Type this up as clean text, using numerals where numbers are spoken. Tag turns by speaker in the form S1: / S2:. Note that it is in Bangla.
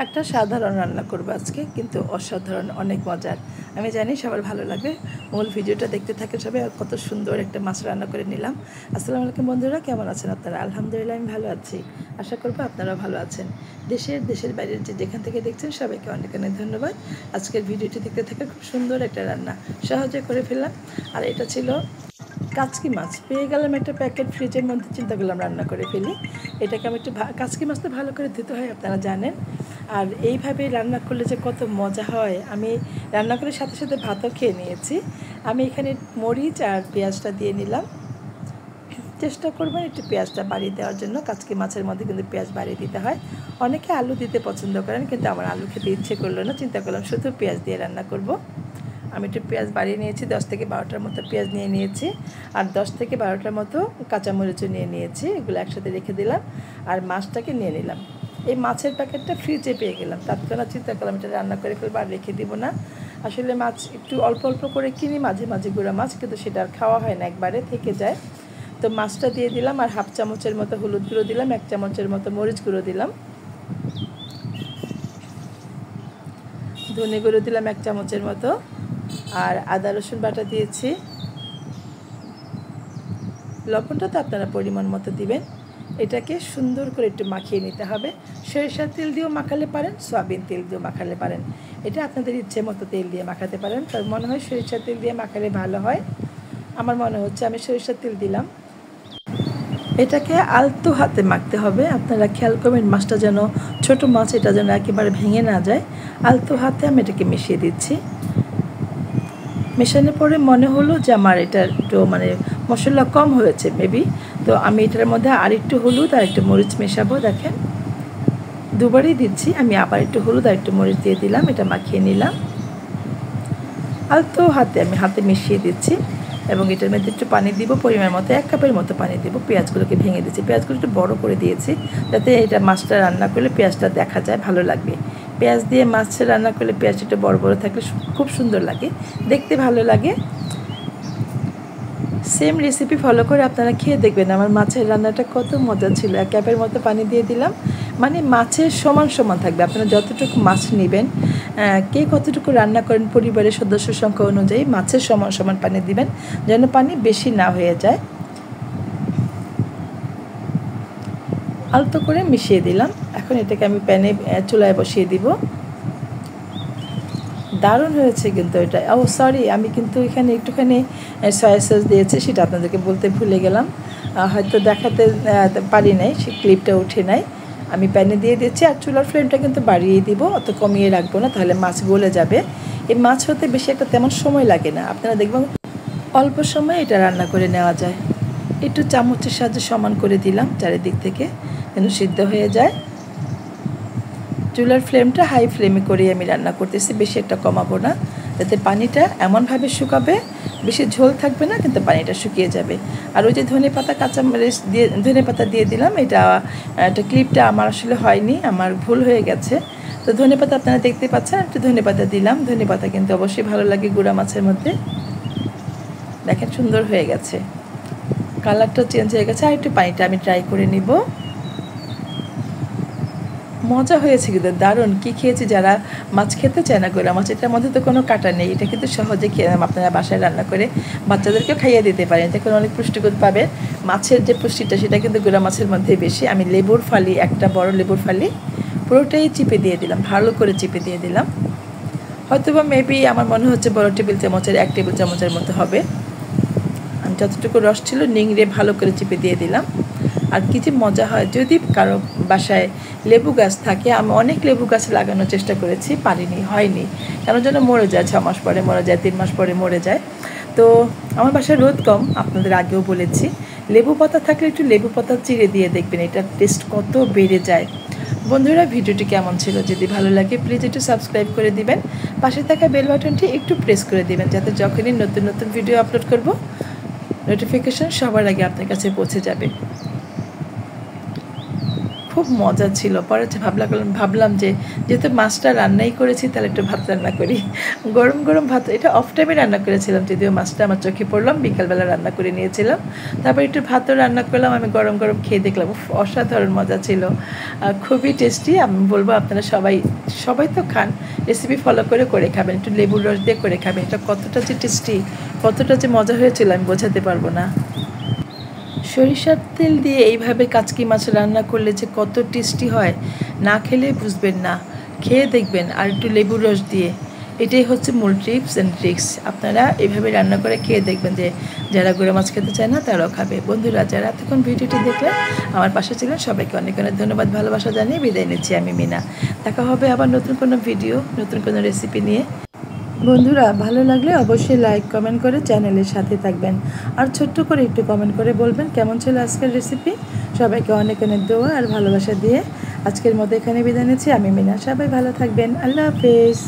S1: একটা সাধারণ রান্না করবো আজকে, কিন্তু অসাধারণ অনেক মজার। আমি জানি সবার ভালো লাগবে। মূল ভিডিওটা দেখতে থাকে সবাই। আর কত সুন্দর একটা মাছ রান্না করে নিলাম। আসসালামু আলাইকুম বন্ধুরা, কেমন আছেন আপনারা? আলহামদুলিল্লাহ আমি ভালো আছি। আশা করবো আপনারাও ভালো আছেন। দেশের বাইরের যেখান থেকে দেখছেন সবাইকে অনেক অনেক ধন্যবাদ। আজকের ভিডিওটি দেখতে থাকে খুব সুন্দর একটা রান্না সহজে করে ফেললাম। আর এটা ছিল কাচকি মাছ। পেয়ে গেলাম একটা প্যাকেট ফ্রিজের মধ্যে, চিন্তা করলাম রান্না করে ফেলি। এটাকে আমি একটু কাচকি মাছ তো ভালো করে ধুতে হয়, আপনারা জানেন। আর এইভাবে রান্না করলে যে কত মজা হয়, আমি রান্না করে সাথে সাথে ভাতও খেয়ে নিয়েছি। আমি এখানে মরিচ আর পেঁয়াজটা দিয়ে নিলাম। চেষ্টা করবেন একটু পেঁয়াজটা বাড়িয়ে দেওয়ার জন্য। কাচকি মাছের মধ্যে কিন্তু পেঁয়াজ বাড়িয়ে দিতে হয়। অনেকে আলু দিতে পছন্দ করেন, কিন্তু আমার আলু খেতে ইচ্ছে করলো না। চিন্তা করলাম শুধু পেঁয়াজ দিয়ে রান্না করব। আমি একটু পেঁয়াজ বাড়িয়ে নিয়েছি, 10 থেকে 12টার মতো পেঁয়াজ নিয়ে নিয়েছি। আর 10 থেকে 12টার মতো কাঁচামরিচও নিয়ে নিয়েছি। এগুলো একসাথে রেখে দিলাম। আর মাছটাকে নিয়ে নিলাম। এই মাছের প্যাকেটটা ফ্রিজে পেয়ে গেলাম, তৎক্ষণাৎ চিন্তা করলাম এটা রান্না করে ফেলবো আর রেখে দিব না। আসলে মাছ একটু অল্প অল্প করে কিনি মাঝে মাঝে, গুঁড়া মাছ, কিন্তু সেটা আর খাওয়া হয় না, একবারে থেকে যায়। তো মাছটা দিয়ে দিলাম। আর হাফ চামচের মতো হলুদ গুঁড়ো দিলাম, 1 চামচের মতো মরিচ গুঁড়ো দিলাম, ধনে গুঁড়ো দিলাম 1 চামচের মতো, আর আদা রসুন বাটা দিয়েছি। লবণটা তো আপনারা পরিমাণ মতো দিবেন। এটাকে সুন্দর করে একটু মাখিয়ে নিতে হবে। সরিষার তেল দিয়েও মাখালে পারেন, সয়াবিন তেল দিয়েও মাখালে পারেন। এটা আপনাদের ইচ্ছে মতো তেল দিয়ে মাখাতে পারেন। তার মনে হয় সরিষার তেল দিয়ে মাখালে ভালো হয়। আমার মনে হচ্ছে আমি সরিষার তেল দিলাম। এটাকে আলতো হাতে মাখতে হবে। আপনারা খেয়াল করবেন মাছটা যেন, ছোটো মাছ, এটা যেন একেবারে ভেঙে না যায়। আলতো হাতে আমি এটাকে মিশিয়ে দিচ্ছি। মেশানোর পরে মনে হলো যে আমার এটা একটু মশলা কম হয়েছে মেবি। তো আমি এটার মধ্যে আর একটু হলুদ আর একটু মরিচ মেশাবো। দেখেন, দুবারই দিচ্ছি। আমি আবার একটু হলুদ আর একটু মরিচ দিয়ে দিলাম। এটা মাখিয়ে নিলাম আলতো হাতে, আমি হাতে মিশিয়ে দিচ্ছি। এবং এটার মধ্যে একটু পানি দিব, পরিমাণ মতো 1 কাপের মতো পানি দিব। পেঁয়াজগুলোকে ভেঙে দিচ্ছি, পেঁয়াজগুলো একটু বড়ো করে দিয়েছি, যাতে এটা মাছটা রান্না করলে পেঁয়াজটা দেখা যায়, ভালো লাগবে। পেঁয়াজ দিয়ে মাছ রান্না করলে পেঁয়াজটা একটু বড়ো বড়ো থাকলে খুব সুন্দর লাগে, দেখতে ভালো লাগে। সেম রেসিপি ফলো করে আপনারা খেয়ে দেখবেন আমার মাছের রান্নাটা কত মজা ছিল। 1 কাপের মতো পানি দিয়ে দিলাম। মাছের সমান সমান থাকবে। আপনারা যতটুকু মাছ নেবেন, কে কতটুকু রান্না করেন পরিবারের সদস্য সংখ্যা অনুযায়ী মাছের সমান সমান পানি দিবেন, যেন পানি বেশি না হয়ে যায়। আলতো করে মিশিয়ে দিলাম। এখন এটাকে আমি চুলায় বসিয়ে দিব। দারুণ হয়েছে কিন্তু এটা। সরি, আমি কিন্তু এখানে একটুখানি সয়া সস দিয়েছি, সেটা আপনাদেরকে বলতে ভুলে গেলাম। হয়তো দেখাতে পারি নাই, সে ক্লিপটা উঠে নাই। আমি প্যানে দিয়ে দিচ্ছি। আর চুলার ফ্লেমটা কিন্তু বাড়িয়ে দিব, অত কমিয়ে রাখবো না, তাহলে মাছ গলে যাবে। এই মাছ হতে বেশি একটা তেমন সময় লাগে না, আপনারা দেখবেন অল্প সময় এটা রান্না করে নেওয়া যায়। একটু চামচের সাহায্যে সমান করে দিলাম চারিদিক থেকে, যেন সিদ্ধ হয়ে যায়। চুলার ফ্লেমটা হাই ফ্লেমে করে আমি রান্না করতেছি, বেশি একটা কমাবো না, যাতে পানিটা এমনভাবে শুকাবে, বেশি ঝোল থাকবে না, কিন্তু পানিটা শুকিয়ে যাবে। আর ওই যে ধনেপাতা, কাঁচামরিচ দিয়ে ধনেপাতা দিয়ে দিলাম, এটা ক্লিপটা আমার আসলে হয়নি, আমার ভুল হয়ে গেছে। তো ধনেপাতা আপনারা দেখতে পাচ্ছেন, একটু ধনেপাতা দিলাম। ধনেপাতা কিন্তু অবশ্যই ভালো লাগে গুঁড়া মাছের মধ্যে। দেখেন সুন্দর হয়ে গেছে, কালারটা চেঞ্জ হয়ে গেছে। আর একটু পানিটা আমি ট্রাই করে নিব। মজা হয়েছে কিন্তু দারুণ। কী খেয়েছি, যারা মাছ খেতে চায় না গুঁড়া মাছ, এটার মধ্যে তো কোনো কাটা নেই, এটা কিন্তু সহজে আপনারা বাসায় রান্না করে বাচ্চাদেরকেও খাইয়ে দিতে পারেন। এতে কোনো অনেক পুষ্টিগুণ পাবেন। মাছের যে পুষ্টিটা সেটা কিন্তু গুঁড়া মাছের মধ্যে বেশি। আমি লেবুর ফালি, একটা বড় লেবুর ফালি পুরোটাই চিপে দিয়ে দিলাম, ভালো করে চিপে দিয়ে দিলাম। হয়তো বা মেবি আমার মনে হচ্ছে বড় টেবিল চামচের 1 টেবিল চামচের মতো হবে। আমি যতটুকু রস ছিল নিংড়ে ভালো করে চিপে দিয়ে দিলাম। আর কি যে মজা হয়, যদি কারো বাসায় লেবু গাছ থাকে। আমি অনেক লেবু গাছ লাগানোর চেষ্টা করেছি, পারিনি, হয়নি। কেন যেন মরে যায়, 6 মাস পরে মরে যায়, 3 মাস পরে মরে যায়। তো আমার বাসায় রোদ কম, আপনাদের আগেও বলেছি। লেবু পাতা থাকলে একটু লেবু পাতা চিড়ে দিয়ে দেখবেন, এটার টেস্ট কত বেড়ে যায়। বন্ধুরা, ভিডিওটি কেমন ছিল? যদি ভালো লাগে প্লিজ একটু সাবস্ক্রাইব করে দিবেন। পাশে থাকা বেল বাটনটি একটু প্রেস করে দিবেন, যাতে যখনই নতুন নতুন ভিডিও আপলোড করব নোটিফিকেশন সবার আগে আপনার কাছে পৌঁছে যাবে। খুব মজা ছিল। পরে ভাবলাম যে যেহেতু মাছটা রান্নাই করেছি তাহলে একটু ভাত রান্না করি। গরম গরম ভাত, এটা অফ টাইমে রান্না করেছিলাম, যদিও মাছটা আমার চোখে পড়লাম বিকালবেলা রান্না করে নিয়েছিলাম। তারপর একটু ভাতও রান্না করলাম, আমি গরম গরম খেয়ে দেখলাম অসাধারণ মজা ছিল, খুবই টেস্টি। আমি বলবো আপনারা সবাই তো খান, রেসিপি ফলো করে খাবেন, একটু লেবুর রস দিয়ে করে খাবেন। এটা কতটা যে টেস্টি, কতটা যে মজা হয়েছিল আমি বোঝাতে পারবো না। সরিষার তেল দিয়ে এইভাবে কাচকি মাছ রান্না করলে যে কত টেস্টি হয়, না খেলে বুঝবেন না, খেয়ে দেখবেন। আর একটু লেবুর রস দিয়ে, এটাই হচ্ছে মূল টিপস অ্যান্ড ট্রিক্স। আপনারা এইভাবে রান্না করে খেয়ে দেখবেন যে যারা গুঁড়ো মাছ খেতে চায় না তারাও খাবে। বন্ধুরা, যারা এতক্ষণ ভিডিওটি দেখলেন, আমার পাশে ছিলেন, সবাইকে অনেক অনেক ধন্যবাদ, ভালোবাসা জানিয়ে বিদায় নিচ্ছি আমি মিনা। দেখা হবে আবার নতুন কোনো ভিডিও, নতুন কোনো রেসিপি নিয়ে। বন্ধুরা, ভালো লাগলে অবশ্যই লাইক কমেন্ট করে চ্যানেলের সাথে থাকবেন, আর ছোট্ট করে একটু কমেন্ট করে বলবেন কেমন ছিল আজকের রেসিপি। সবাইকে অনেক অনেক দোয়া আর ভালোবাসা দিয়ে আজকের মতো এখানে বিদায় নিচ্ছি আমি মিনা। সবাই ভালো থাকবেন, আল্লাহ হাফেজ।